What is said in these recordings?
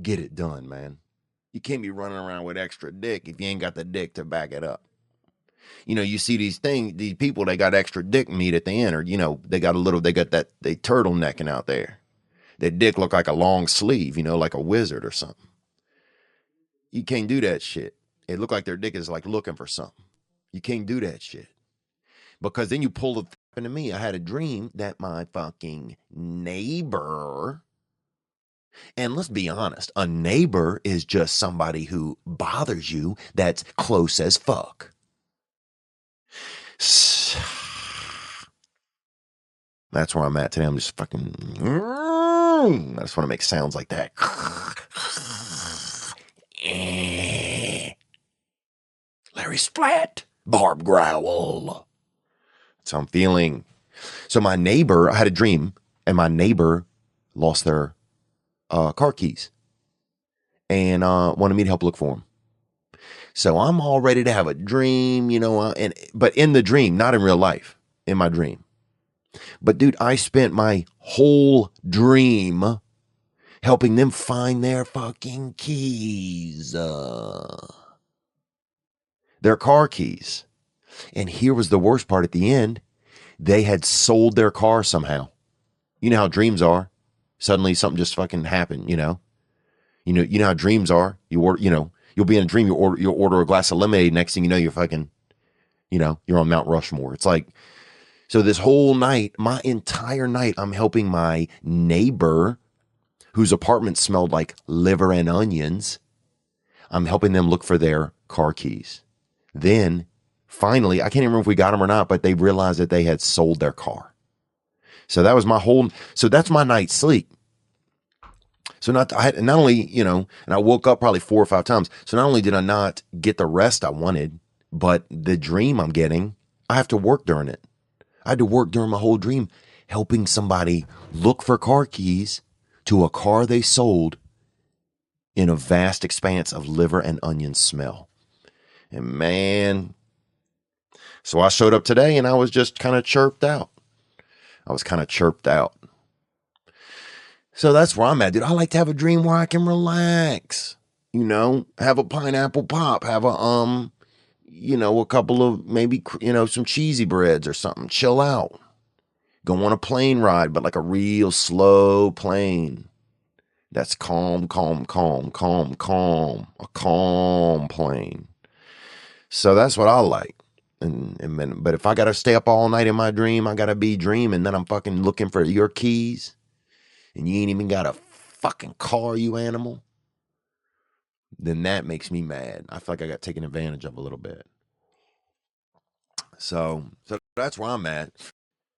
get it done, man. You can't be running around with extra dick if you ain't got the dick to back it up. You see these people, they got extra dick meat at the end, or, they got they turtlenecking out there. Their dick look like a long sleeve, like a wizard or something. You can't do that shit. It look like their dick is like looking for something. You can't do that shit. Because then you pull the into me. I had a dream that my fucking neighbor, and let's be honest, a neighbor is just somebody who bothers you that's close as fuck. That's where I'm at today. I'm just fucking, I just want to make sounds like that. Larry Splat, Barb Growl. That's how I'm feeling. So my neighbor, I had a dream, and my neighbor lost their car keys and wanted me to help look for them. So I'm all ready to have a dream, but in the dream, not in real life, in my dream. But dude, I spent my whole dream helping them find their fucking keys, their car keys. And here was the worst part at the end. They had sold their car somehow. You know how dreams are. Suddenly something just fucking happened, You know how dreams are. You'll be in a dream, you'll order a glass of lemonade. Next thing you know, you're fucking, you're on Mount Rushmore. It's like, so this whole night, my entire night, I'm helping my neighbor whose apartment smelled like liver and onions. I'm helping them look for their car keys. Then finally, I can't even remember if we got them or not, but they realized that they had sold their car. So that was so that's my night's sleep. So not only, and I woke up probably 4 or 5 times. So not only did I not get the rest I wanted, but the dream I'm getting, I have to work during it. I had to work during my whole dream, helping somebody look for car keys to a car they sold in a vast expanse of liver and onion smell. And man, so I showed up today and I was just kind of chirped out. So that's where I'm at, dude. I like to have a dream where I can relax, have a pineapple pop, have a couple of maybe, some cheesy breads or something, chill out, go on a plane ride, but like a real slow plane. That's calm, a calm plane. So that's what I like. But if I got to stay up all night in my dream, I got to be dreaming, then I'm fucking looking for your keys and you ain't even got a fucking car, you animal, then that makes me mad. I feel like I got taken advantage of a little bit. So that's where I'm at.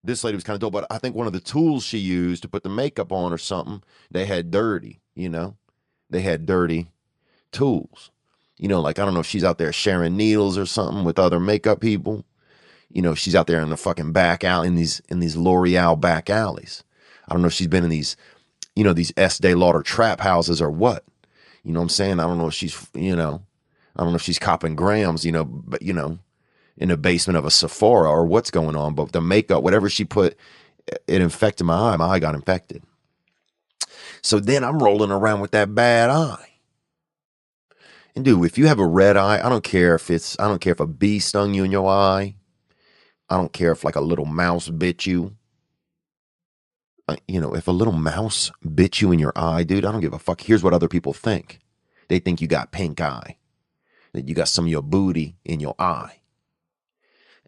This lady was kind of dope, but I think one of the tools she used to put the makeup on or something, they had dirty, they had dirty tools. Like, I don't know if she's out there sharing needles or something with other makeup people. She's out there in the fucking back alley, in these L'Oreal back alleys. I don't know if she's been in these, these Estee Lauder trap houses or what. You know what I'm saying? I don't know if she's, I don't know if she's copping grams, but, in the basement of a Sephora or what's going on. But the makeup, whatever she put, it infected my eye. My eye got infected. So then I'm rolling around with that bad eye. And dude, if you have a red eye, I don't care if a bee stung you in your eye. I don't care if like a little mouse bit you. If a little mouse bit you in your eye, dude, I don't give a fuck. Here's what other people think. They think you got pink eye, that you got some of your booty in your eye.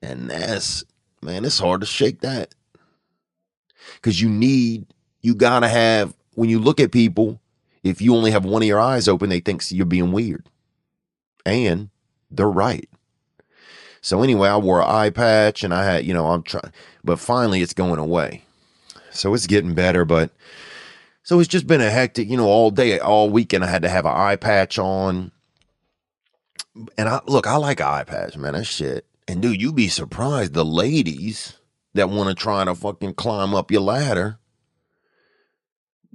And it's hard to shake that. Because you gotta have, when you look at people, if you only have one of your eyes open, they think you're being weird. And they're right. So anyway, I wore an eye patch and I had, I'm trying, but finally it's going away. So it's getting better, so it's just been a hectic, all day, all weekend I had to have an eye patch on. And I like eye patch, man, that shit. And dude, you'd be surprised, the ladies that want to try to fucking climb up your ladder,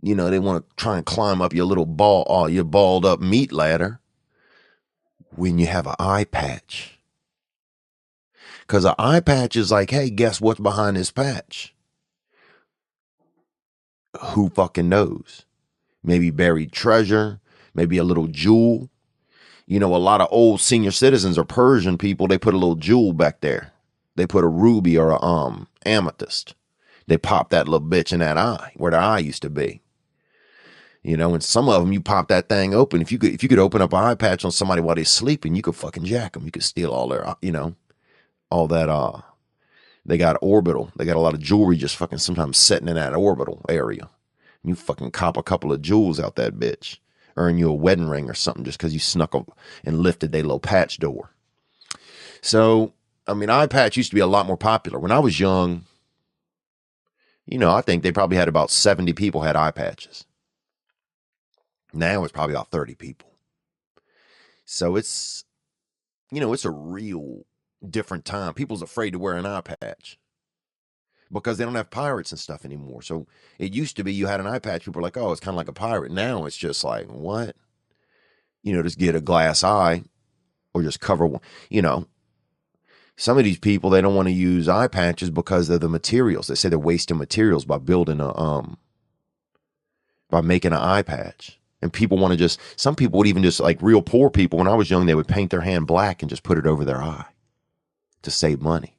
they want to try and climb up your little your balled up meat ladder when you have an eye patch. Because an eye patch is like, hey, guess what's behind this patch? Who fucking knows? Maybe buried treasure, maybe a little jewel. You know, a lot of old senior citizens or Persian people, they put a little jewel back there. They put a ruby or a amethyst. They pop that little bitch in that eye where the eye used to be. You know, and some of them, you pop that thing open. If you could open up an eye patch on somebody while they're sleeping, you could fucking jack them. You could steal all their, you know, all that. They got orbital. They got a lot of jewelry just fucking sometimes sitting in that orbital area. You fucking cop a couple of jewels out that bitch. Earn you a wedding ring or something just because you snuck up and lifted their little patch door. So, I mean, eye patch used to be a lot more popular. When I was young, you know, I think they probably had about 70 people had eye patches. Now it's probably about 30 people. So it's, you know, it's a real different time. People's afraid to wear an eye patch because they don't have pirates and stuff anymore. So it used to be you had an eye patch. People were like, oh, it's kind of like a pirate. Now it's just like, what? You know, just get a glass eye or just cover one. You know, some of these people, they don't want to use eye patches because of the materials. They say they're wasting materials by building by making an eye patch. And people want to just, some people would even just, like real poor people, when I was young, they would paint their hand black and just put it over their eye to save money.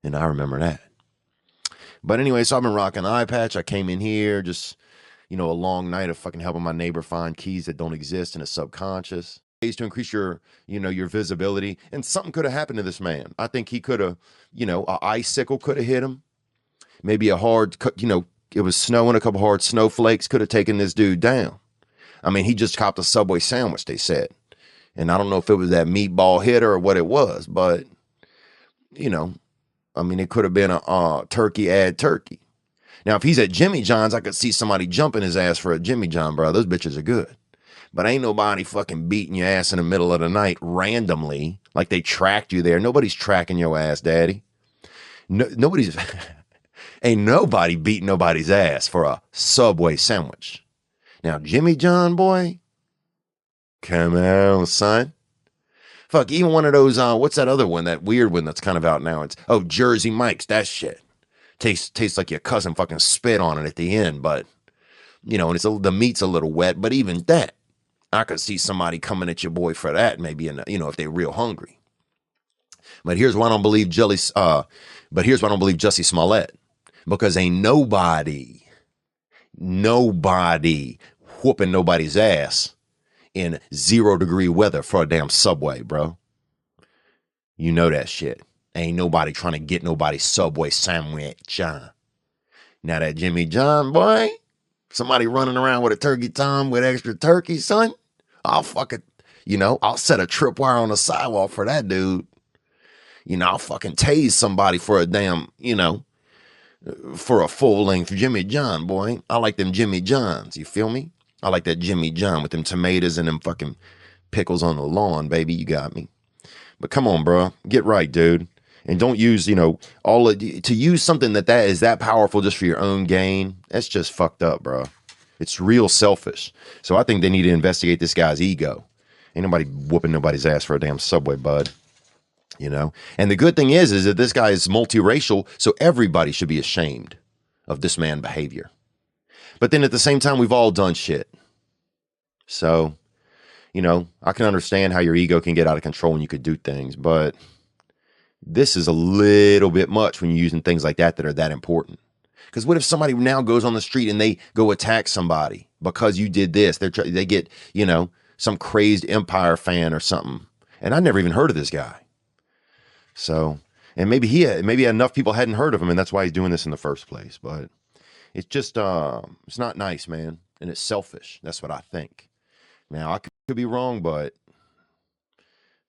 And I remember that. But anyway, so I've been rocking an eye patch. I came in here just, you know, a long night of fucking helping my neighbor find keys that don't exist in his subconscious. Ways to increase your, you know, your visibility. And something could have happened to this man. I think he could have, you know, an icicle could have hit him. Maybe a hard, you know, it was snowing, a couple hard snowflakes could have taken this dude down. I mean, he just copped a Subway sandwich, they said. And I don't know if it was that meatball hitter or what it was, but, you know, I mean, it could have been a turkey add turkey. Now, if he's at Jimmy John's, I could see somebody jumping his ass for a Jimmy John, bro. Those bitches are good. But ain't nobody fucking beating your ass in the middle of the night randomly, like they tracked you there. Nobody's tracking your ass, daddy. No, nobody's, ain't nobody beating nobody's ass for a Subway sandwich. Now, Jimmy John, boy, come on, son. Fuck, even one of those, what's that other one, that weird one that's kind of out now? It's, oh, Jersey Mike's, that shit. Tastes like your cousin fucking spit on it at the end, but, you know, and it's the meat's a little wet, but even that, I could see somebody coming at your boy for that, maybe, you know, if they're real hungry. But here's why I don't believe Jussie Smollett, because ain't nobody whooping nobody's ass in 0-degree weather for a damn Subway, bro. You know that shit. Ain't nobody trying to get nobody's Subway sandwich. Now that Jimmy John, boy, somebody running around with a turkey tom with extra turkey, son, I'll fucking, you know, I'll set a tripwire on the sidewalk for that dude. You know, I'll fucking tase somebody for a damn, you know, for a full-length Jimmy John, boy. I like them Jimmy Johns, you feel me? I like that Jimmy John with them tomatoes and them fucking pickles on the lawn, baby. You got me. But come on, bro. Get right, dude. And don't use, you know, to use something that is that powerful just for your own gain. That's just fucked up, bro. It's real selfish. So I think they need to investigate this guy's ego. Ain't nobody whooping nobody's ass for a damn Subway, bud. You know? And the good thing is that this guy is multiracial, so everybody should be ashamed of this man's behavior. But then at the same time, we've all done shit. So, you know, I can understand how your ego can get out of control and you could do things, but this is a little bit much when you're using things like that are that important. Because what if somebody now goes on the street and they go attack somebody because you did this? They get, you know, some crazed Empire fan or something. And I never even heard of this guy. So, and maybe enough people hadn't heard of him and that's why he's doing this in the first place. But it's just, it's not nice, man. And it's selfish. That's what I think. Now, I could be wrong, but,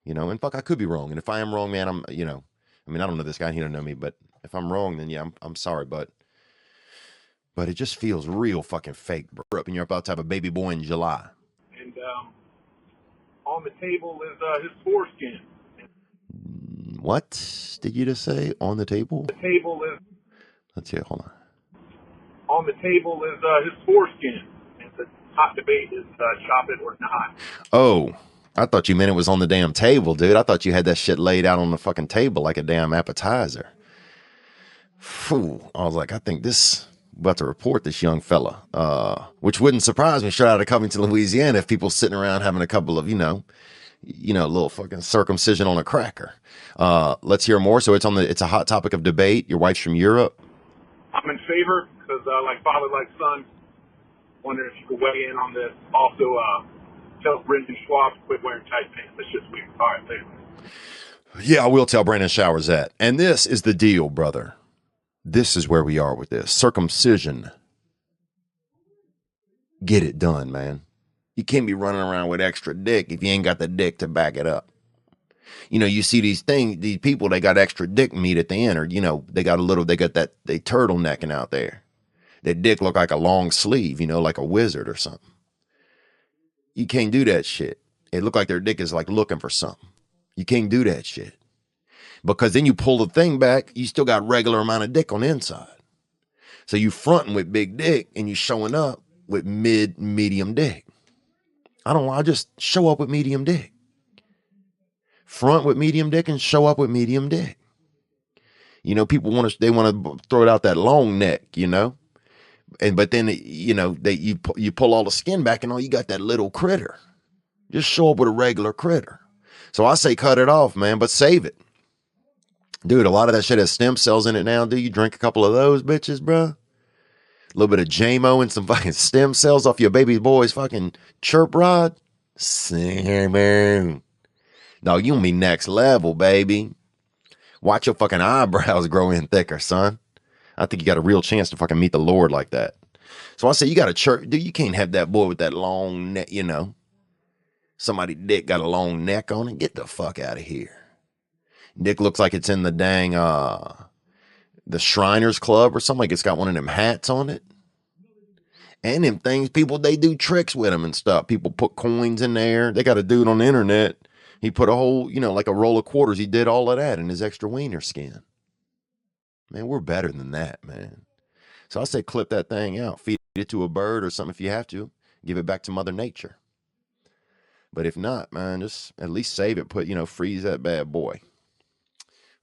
you know, and fuck, I could be wrong. And if I am wrong, man, I'm, you know, I mean, I don't know this guy. He don't know me. But if I'm wrong, then yeah, I'm sorry. But it just feels real fucking fake, bro. And you're about to have a baby boy in July. And on the table is his foreskin. What did you just say? On the table? The table is... Let's see. Hold on. On the table is his foreskin. And the hot debate is chop it or not. Oh, I thought you meant it was on the damn table, dude. I thought you had that shit laid out on the fucking table like a damn appetizer. Phew. I was like, I think this about to report this young fella, which wouldn't surprise me straight out of Covington, Louisiana, if people sitting around having a couple of, little fucking circumcision on a cracker. Let's hear more. So it's a hot topic of debate. Your wife's from Europe. I'm in favor because, like father, like son. Wondering if you could weigh in on this. Also, tell Brendan Schwab to quit wearing tight pants. That's just weird. All right, later. Yeah, I will tell Brandon Showers that. And this is the deal, brother. This is where we are with this. Circumcision. Get it done, man. You can't be running around with extra dick if you ain't got the dick to back it up. You see these people, they got extra dick meat at the end, or, they got they turtlenecking out there. Their dick look like a long sleeve, like a wizard or something. You can't do that shit. It look like their dick is like looking for something. You can't do that shit. Because then you pull the thing back, you still got regular amount of dick on the inside. So you fronting with big dick and you showing up with medium dick. I don't know, I just show up with medium dick. Front with medium dick and show up with medium dick. People want to throw it out that long neck, but then you pull all the skin back and all you got that little critter. Just show up with a regular critter. So I say cut it off, man, but save it. Dude, a lot of that shit has stem cells in it now. Do you drink a couple of those bitches, bro? A little bit of JMO and some fucking stem cells off your baby boy's fucking chirp rod. No, you gonna be next level, baby. Watch your fucking eyebrows grow in thicker, son. I think you got a real chance to fucking meet the Lord like that. So I say you got a church, dude. You can't have that boy with that long neck, Somebody dick got a long neck on it. Get the fuck out of here. Dick looks like it's in the dang the Shriners Club or something. Like it's got one of them hats on it. And them things, people, they do tricks with them and stuff. People put coins in there. They got a dude on the internet. He put a whole, like a roll of quarters. He did all of that in his extra wiener skin. Man, we're better than that, man. So I say clip that thing out. Feed it to a bird or something if you have to. Give it back to Mother Nature. But if not, man, just at least save it. Freeze that bad boy.